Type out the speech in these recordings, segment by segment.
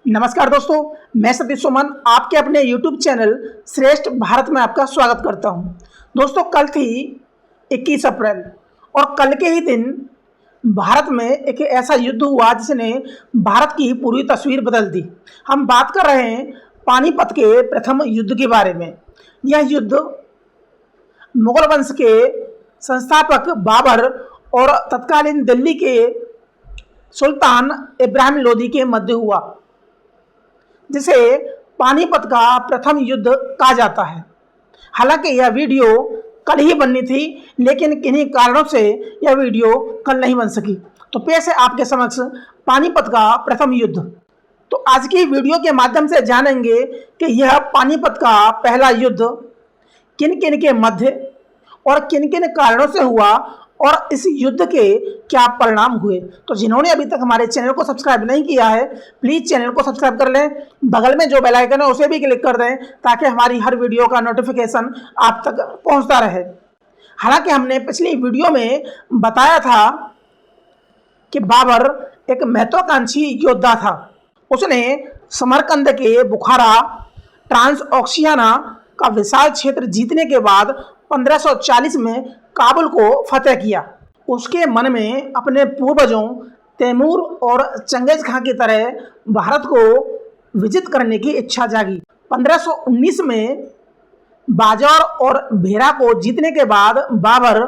नमस्कार दोस्तों, मैं सतीश सुमन आपके अपने YouTube चैनल श्रेष्ठ भारत में आपका स्वागत करता हूं। दोस्तों, कल थी 21 अप्रैल और कल के ही दिन भारत में एक ऐसा युद्ध हुआ जिसने भारत की पूरी तस्वीर बदल दी। हम बात कर रहे हैं पानीपत के प्रथम युद्ध के बारे में। यह युद्ध मुगल वंश के संस्थापक बाबर और तत्कालीन दिल्ली के सुल्तान इब्राहिम लोदी के मध्य हुआ, जिसे पानीपत का प्रथम युद्ध कहा जाता है। हालांकि यह वीडियो कल ही बननी थी, लेकिन किन्हीं कारणों से यह वीडियो कल नहीं बन सकी। तो पेश है आपके समक्ष पानीपत का प्रथम युद्ध। तो आज की वीडियो के माध्यम से जानेंगे कि यह पानीपत का पहला युद्ध किन किन के मध्य और किन किन कारणों से हुआ और इस युद्ध के क्या परिणाम हुए। तो जिन्होंने अभी तक हमारे चैनल को सब्सक्राइब नहीं किया है, प्लीज़ चैनल को सब्सक्राइब कर लें। बगल में जो बेल आइकन है उसे भी क्लिक कर दें ताकि हमारी हर वीडियो का नोटिफिकेशन आप तक पहुंचता रहे। हालांकि हमने पिछली वीडियो में बताया था कि बाबर एक महत्वाकांक्षी योद्धा था। उसने समरकंद के बुखारा ट्रांसओक्शियाना का विशाल क्षेत्र जीतने के बाद 1540 में काबुल को फतेह किया। उसके मन में अपने पूर्वजों तैमूर और चंगेज खां की तरह भारत को विजित करने की इच्छा जागी। 1519 में बाजार और भेरा को जीतने के बाद बाबर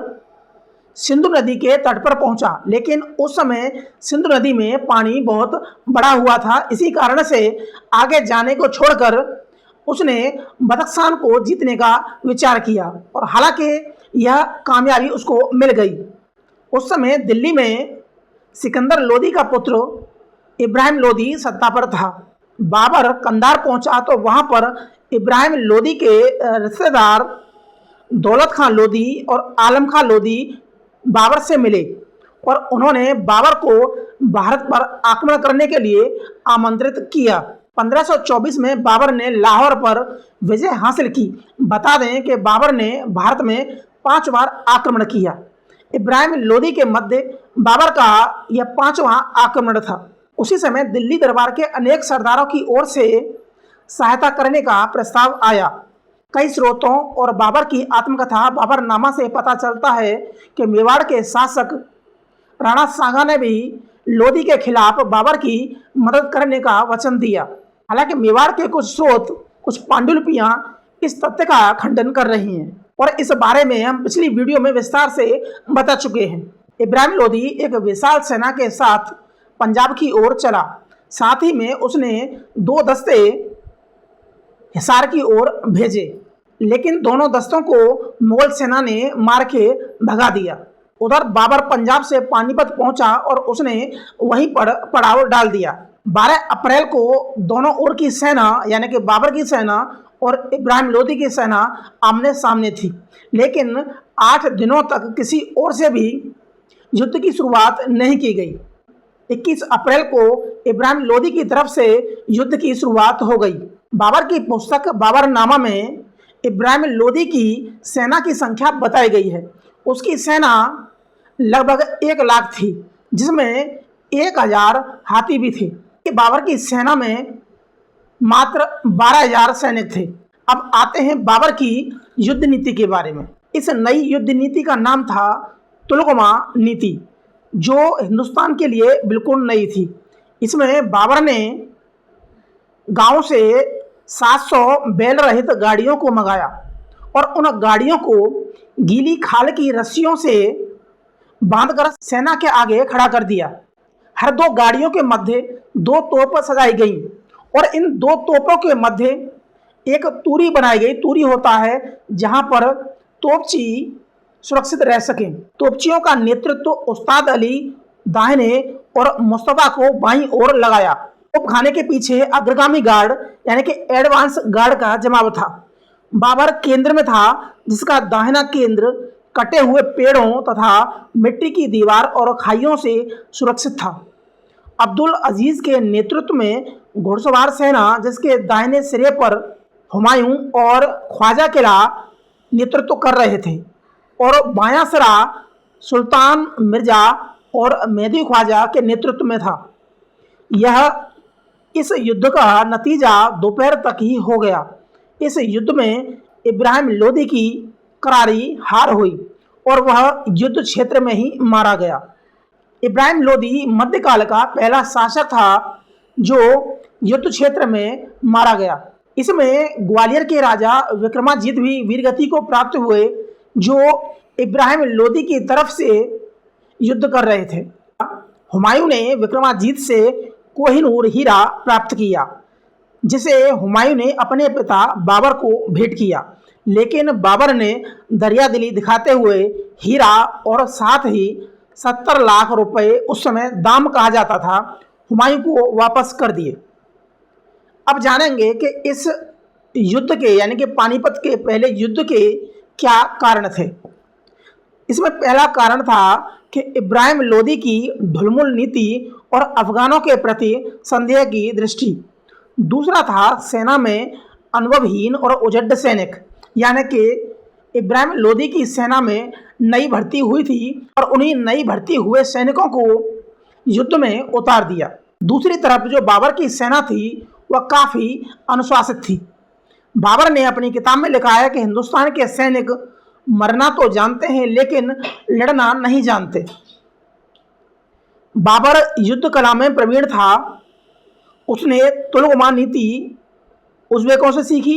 सिंधु नदी के तट पर पहुंचा, लेकिन उस समय सिंधु नदी में पानी बहुत बढ़ा हुआ था। इसी कारण से आगे जाने को छोड़कर उसने बदख्शान को जीतने का विचार किया और हालांकि यह कामयाबी उसको मिल गई। उस समय दिल्ली में सिकंदर लोदी का पुत्र इब्राहिम लोदी सत्ता पर था। बाबर कंधार पहुंचा तो वहां पर इब्राहिम लोदी के रिश्तेदार दौलत खां लोदी और आलम खां लोदी बाबर से मिले और उन्होंने बाबर को भारत पर आक्रमण करने के लिए आमंत्रित किया। 1524 में बाबर ने लाहौर पर विजय हासिल की। बता दें कि बाबर ने भारत में 5 बार आक्रमण किया। इब्राहिम लोदी के मध्य बाबर का यह 5वां आक्रमण था। उसी समय दिल्ली दरबार के अनेक सरदारों की ओर से सहायता करने का प्रस्ताव आया। कई स्रोतों और बाबर की आत्मकथा बाबरनामा से पता चलता है कि मेवाड़ के शासक राणा सांगा ने भी लोदी के खिलाफ बाबर की मदद करने का वचन दिया। हालांकि मेवाड़ के कुछ स्रोत, कुछ पांडुलिपियां इस तथ्य का खंडन कर रही हैं और इस बारे में हम पिछली वीडियो में विस्तार से बता चुके हैं। इब्राहिम लोदी एक विशाल सेना के साथ पंजाब की ओर चला। साथ ही में उसने 2 दस्ते हिसार की ओर भेजे, लेकिन दोनों दस्तों को मुगल सेना ने मार के भगा दिया। उधर बाबर पंजाब से पानीपत पहुंचा और उसने वहीं पर पड़ाव डाल दिया। 12 अप्रैल को दोनों ओर की सेना यानी कि बाबर की सेना और इब्राहिम लोदी की सेना आमने सामने थी, लेकिन 8 दिनों तक किसी ओर से भी युद्ध की शुरुआत नहीं की गई। 21 अप्रैल को इब्राहिम लोदी की तरफ से युद्ध की शुरुआत हो गई। बाबर की पुस्तक बाबरनामा में इब्राहिम लोदी की सेना की संख्या बताई गई है। उसकी सेना लगभग 1 लाख थी, जिसमें 1000 हाथी भी थे। बाबर की सेना में मात्र 12,000 सैनिक थे। अब आते हैं बाबर की युद्ध नीति के बारे में। इस नई युद्ध नीति का नाम था तुलगमा नीति, जो हिंदुस्तान के लिए बिल्कुल नई थी। इसमें बाबर ने गांव से 700 बैल रहित गाड़ियों को मंगाया और उन गाड़ियों को गीली खाल की रस्सियों से बांधकर सेना के आगे खड़ा कर दिया। हर 2 गाड़ियों के मध्य 2 तोप सजाई गई और इन 2 तोपों के मध्य एक तूरी बनाई गई। तूरी होता है जहां पर तोपची सुरक्षित रह सकें। तोपचियों का नेतृत्व उस्ताद अली दाहिने और मुस्तफा को बाईं ओर लगाया। तोप खाने के पीछे अग्रगामी गार्ड यानी कि एडवांस गार्ड का जमाव था। बाबर केंद्र में था, जिसका दाहिना केंद्र कटे हुए पेड़ों तथा मिट्टी की दीवार और खाइयों से सुरक्षित था। अब्दुल अजीज के नेतृत्व में घुड़सवार सेना, जिसके दाहिने सिरे पर हुमायूं और ख्वाजा किला नेतृत्व कर रहे थे और बायां सिरा सुल्तान मिर्जा और मेहदी ख्वाजा के नेतृत्व में था। यह इस युद्ध का नतीजा दोपहर तक ही हो गया। इस युद्ध में इब्राहिम लोदी की करारी हार हुई और वह युद्ध क्षेत्र में ही मारा गया। इब्राहिम लोदी मध्यकाल का पहला शासक था जो युद्ध क्षेत्र में मारा गया। इसमें ग्वालियर के राजा विक्रमाजीत भी वीरगति को प्राप्त हुए, जो इब्राहिम लोदी की तरफ से युद्ध कर रहे थे। हुमायूं ने विक्रमाजीत से कोहिनूर हीरा प्राप्त किया, जिसे हुमायूं ने अपने पिता बाबर को भेंट किया, लेकिन बाबर ने दरियादिली दिखाते हुए हीरा और साथ ही 70 लाख रुपए, उस समय दाम कहा जाता था, हुमायूं को वापस कर दिए। अब जानेंगे कि इस युद्ध के यानी कि पानीपत के पहले युद्ध के क्या कारण थे। इसमें पहला कारण था कि इब्राहिम लोदी की ढुलमुल नीति और अफगानों के प्रति संदेह की दृष्टि। दूसरा था सेना में अनुभवहीन और उजड्ड सैनिक, यानी कि इब्राहिम लोदी की सेना में नई भर्ती हुई थी और उन्हीं नई भर्ती हुए सैनिकों को युद्ध में उतार दिया। दूसरी तरफ जो बाबर की सेना थी वह काफ़ी अनुशासित थी। बाबर ने अपनी किताब में लिखा है कि हिंदुस्तान के सैनिक मरना तो जानते हैं लेकिन लड़ना नहीं जानते। बाबर युद्ध कला में प्रवीण था। उसने तुलगमा नीति उज़्बेकों से सीखी,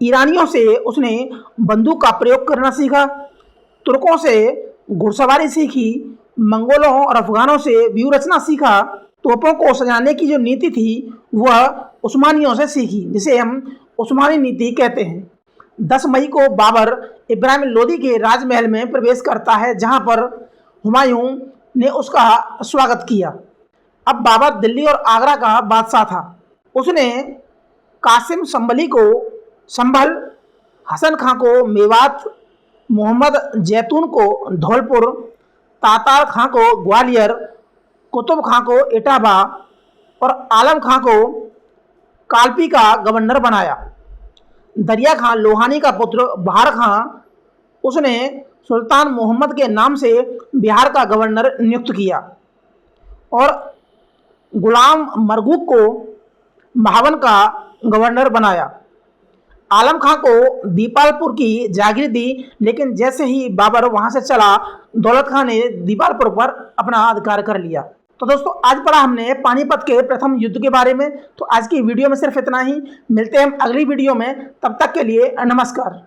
ईरानियों से उसने बंदूक का प्रयोग करना सीखा, तुर्कों से घुड़सवारी सीखी, मंगोलों और अफगानों से व्यूह रचना सीखा। तोपों को सजाने की जो नीति थी वह उस्मानियों से सीखी, जिसे हम उस्मानी नीति कहते हैं। 10 मई को बाबर इब्राहिम लोदी के राजमहल में प्रवेश करता है, जहां पर हुमायूं ने उसका स्वागत किया। अब बाबर दिल्ली और आगरा का बादशाह था। उसने कासिम संभली को संभल, हसन खां को मेवात, मोहम्मद जैतून को धौलपुर, तातार खां को ग्वालियर, कुतुब खां को इटावा और आलम खां को कालपी का गवर्नर बनाया। दरिया खां लोहानी का पुत्र बहार खां उसने सुल्तान मोहम्मद के नाम से बिहार का गवर्नर नियुक्त किया और गुलाम मरगूक को महावन का गवर्नर बनाया। आलम खां को दीपालपुर की जागीर दी, लेकिन जैसे ही बाबर वहां से चला, दौलत खां ने दीपालपुर पर अपना अधिकार कर लिया। तो दोस्तों, आज पढ़ा हमने पानीपत के प्रथम युद्ध के बारे में। तो आज की वीडियो में सिर्फ इतना ही। मिलते हैं हम अगली वीडियो में, तब तक के लिए नमस्कार।